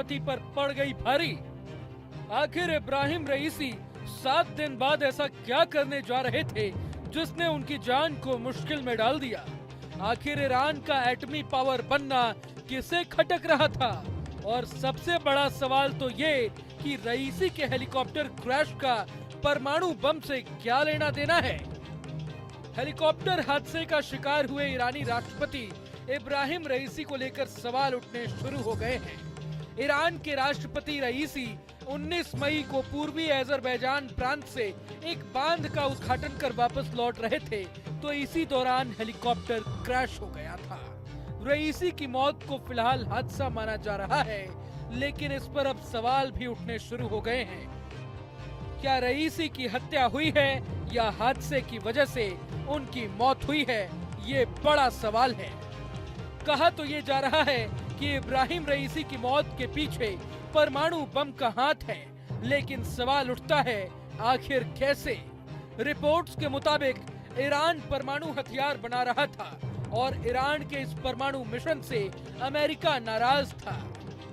पति पर पड़ गई भारी। आखिर इब्राहिम रईसी 7 दिन बाद ऐसा क्या करने जा रहे थे जिसने उनकी जान को मुश्किल में डाल दिया। आखिर ईरान का एटमी पावर बनना किसे खटक रहा था, और सबसे बड़ा सवाल तो ये कि रईसी के हेलीकॉप्टर क्रैश का परमाणु बम से क्या लेना देना है। हेलीकॉप्टर हादसे का शिकार हुए ईरानी राष्ट्रपति इब्राहिम रईसी को लेकर सवाल उठने शुरू हो गए हैं। ईरान के राष्ट्रपति रईसी 19 मई को पूर्वी अजरबैजान प्रांत से एक बांध का उद्घाटन कर वापस लौट रहे थे, तो इसी दौरान हेलीकॉप्टर क्रैश हो गया था। रईसी की मौत को फिलहाल हादसा माना जा रहा है, लेकिन इस पर अब सवाल भी उठने शुरू हो गए हैं। क्या रईसी की हत्या हुई है या हादसे की वजह से उनकी मौत हुई है, ये बड़ा सवाल है। कहा तो ये जा रहा है कि इब्राहिम रईसी की मौत के पीछे परमाणु बम का हाथ है, लेकिन सवाल उठता है आखिर कैसे। रिपोर्ट्स के मुताबिक ईरान परमाणु हथियार बना रहा था और ईरान के इस परमाणु मिशन से अमेरिका नाराज था।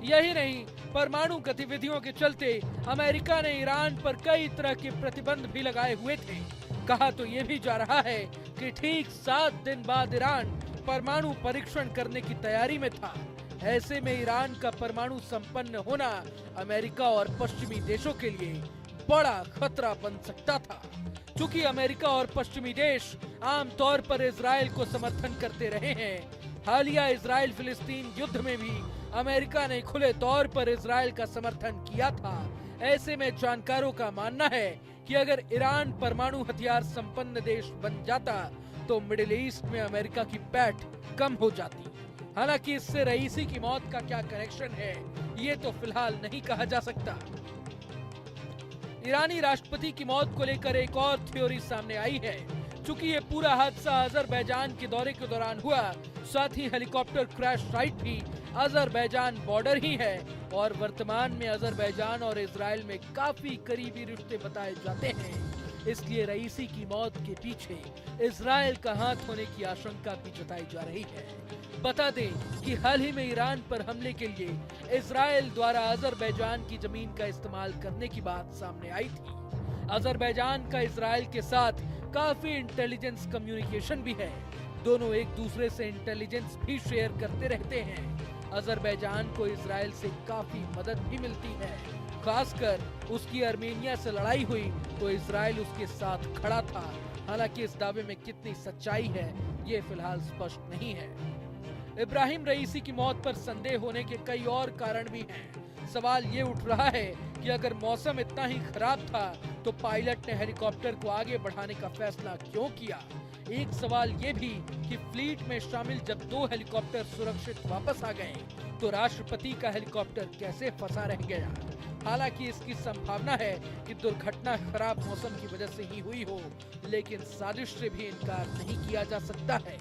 यही नहीं, परमाणु गतिविधियों के चलते अमेरिका ने ईरान पर कई तरह के प्रतिबंध भी लगाए हुए थे। कहा तो ये भी जा रहा है कि ठीक 7 दिन बाद ईरान परमाणु परीक्षण करने की तैयारी में था। ऐसे में ईरान का परमाणु संपन्न होना अमेरिका और पश्चिमी देशों के लिए बड़ा खतरा बन सकता था। चूंकि अमेरिका और पश्चिमी देश आमतौर पर इजराइल को समर्थन करते रहे हैं, हालिया इजराइल फिलिस्तीन युद्ध में भी अमेरिका ने खुले तौर पर इजराइल का समर्थन किया था। ऐसे में जानकारों का मानना है कि अगर ईरान परमाणु हथियार संपन्न देश बन जाता तो मिडिल ईस्ट में अमेरिका की पैठ कम हो जाती। हालांकि इससे रईसी की मौत का क्या कनेक्शन है, ये तो फिलहाल नहीं कहा जा सकता। ईरानी राष्ट्रपति की मौत को लेकर एक और थ्योरी सामने आई है। चूंकि ये पूरा हादसा अजरबैजान के दौरे के दौरान हुआ, साथ ही हेलीकॉप्टर क्रैश साइट भी अजरबैजान बॉर्डर ही है और वर्तमान में अजरबैजान और इजराइल में काफी करीबी रिश्ते बताए जाते हैं। इसलिए रईसी की मौत के पीछे इजराइल का हाथ होने की आशंका भी जताई जा रही है। बता दें कि हाल ही में ईरान पर हमले के लिए इजराइल द्वारा अजरबैजान की जमीन का इस्तेमाल करने की बात सामने आई थी। अजरबैजान का इजराइल के साथ काफी इंटेलिजेंस कम्युनिकेशन भी है। दोनों एक दूसरे से इंटेलिजेंस भी शेयर करते रहते हैं। अजरबैजान को इजराइल से काफी मदद भी मिलती है। खासकर उसकी आर्मेनिया से लड़ाई हुई तो इजराइल उसके साथ खड़ा था। हालांकि इस दावे में कितनी सच्चाई है, ये फिलहाल स्पष्ट नहीं है। इब्राहिम रईसी की मौत पर संदेह होने के कई और कारण भी हैं। सवाल ये उठ रहा है कि अगर मौसम इतना ही खराब था तो पायलट ने हेलीकॉप्टर को आगे बढ़ाने का फैसला क्यों किया। एक सवाल ये भी कि फ्लीट में शामिल जब 2 हेलीकॉप्टर सुरक्षित वापस आ गए तो राष्ट्रपति का हेलीकॉप्टर कैसे फंसा रह गया। हालांकि इसकी संभावना है कि दुर्घटना खराब मौसम की वजह से ही हुई हो, लेकिन साजिश से भी इनकार नहीं किया जा सकता है।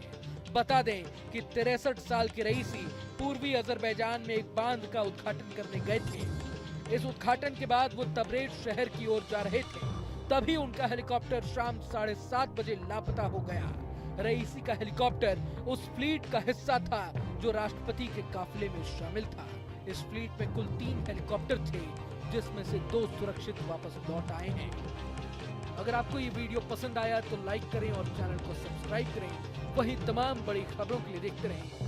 बता दें कि 63 साल के रईसी पूर्वी अजरबैजान में एक बांध का उद्घाटन करने गए थे। इस उद्घाटन के बाद वो तबरेज शहर की ओर जा रहे थे, तभी उनका हेलीकॉप्टर शाम 7:30 बजे लापता हो गया। रईसी का हेलीकॉप्टर उस फ्लीट का हिस्सा था जो राष्ट्रपति के काफिले में शामिल था। इस फ्लीट में कुल 3 हेलीकॉप्टर थे, जिसमें से 2 सुरक्षित वापस लौट आए हैं। अगर आपको ये वीडियो पसंद आया तो लाइक करें और चैनल को सब्सक्राइब करें। वही तमाम बड़ी खबरों के लिए देखते रहें